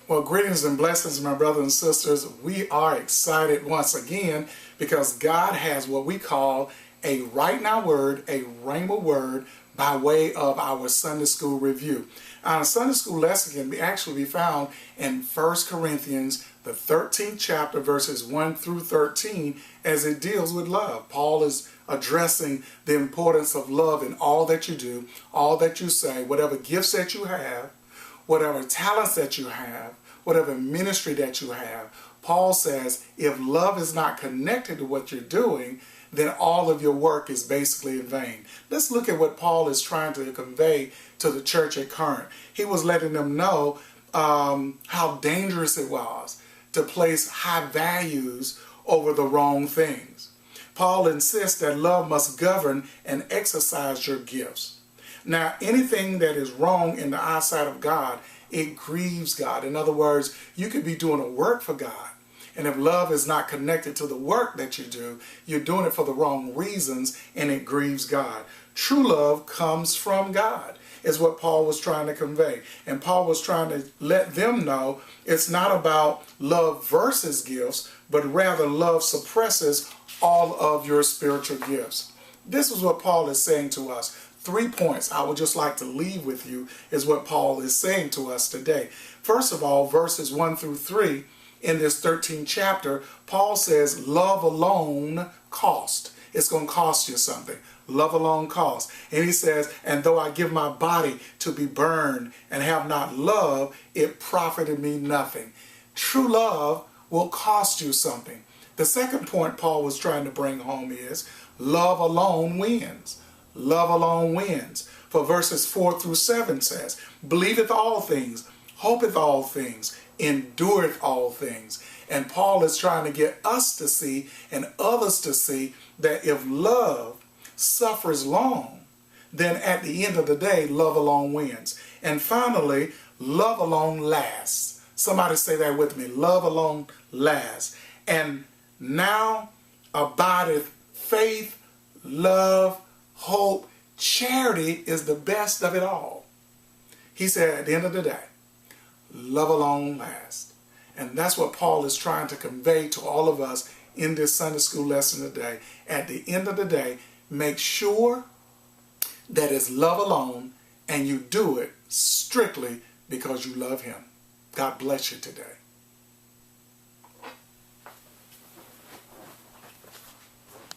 Well, greetings and blessings, my brothers and sisters. We are excited once again because God has what we call a right now word, a rhema word, by way of our Sunday school review. Our Sunday school lesson can actually be found in 1 Corinthians, the 13th chapter, verses 1 through 13, as it deals with love. Paul is addressing the importance of love in all that you do, all that you say, whatever gifts that you have, whatever talents that you have, whatever ministry that you have. Paul says if love is not connected to what you're doing, then all of your work is basically in vain. Let's look at what Paul is trying to convey to the church at Corinth. He was letting them know how dangerous it was to place high values over the wrong things. Paul insists that love must govern and exercise your gifts. Now, anything that is wrong in the eyesight of God, it grieves God. In other words, you could be doing a work for God, and if love is not connected to the work that you do, you're doing it for the wrong reasons, and it grieves God. True love comes from God, is what Paul was trying to convey. And Paul was trying to let them know it's not about love versus gifts, but rather love suppresses all of your spiritual gifts. This is what Paul is saying to us. 3 points I would just like to leave with you is what Paul is saying to us today. First of all, verses 1 through 3 in this 13th chapter, Paul says love alone cost. It's going to cost you something. Love alone costs. And he says, and though I give my body to be burned and have not love, it profited me nothing. True love will cost you something. The second point Paul was trying to bring home is love alone wins. Love alone wins. For verses 4 through 7 says, believeth all things, hopeth all things, endureth all things. And Paul is trying to get us to see and others to see that if love suffers long, then at the end of the day, love alone wins. And finally, love alone lasts. Somebody say that with me. Love alone lasts. And now abideth faith, love, hope. Charity is the best of it all. He said at the end of the day, love alone lasts. And that's what Paul is trying to convey to all of us in this Sunday school lesson today. At the end of the day, make sure that it's love alone and you do it strictly because you love him. God bless you today.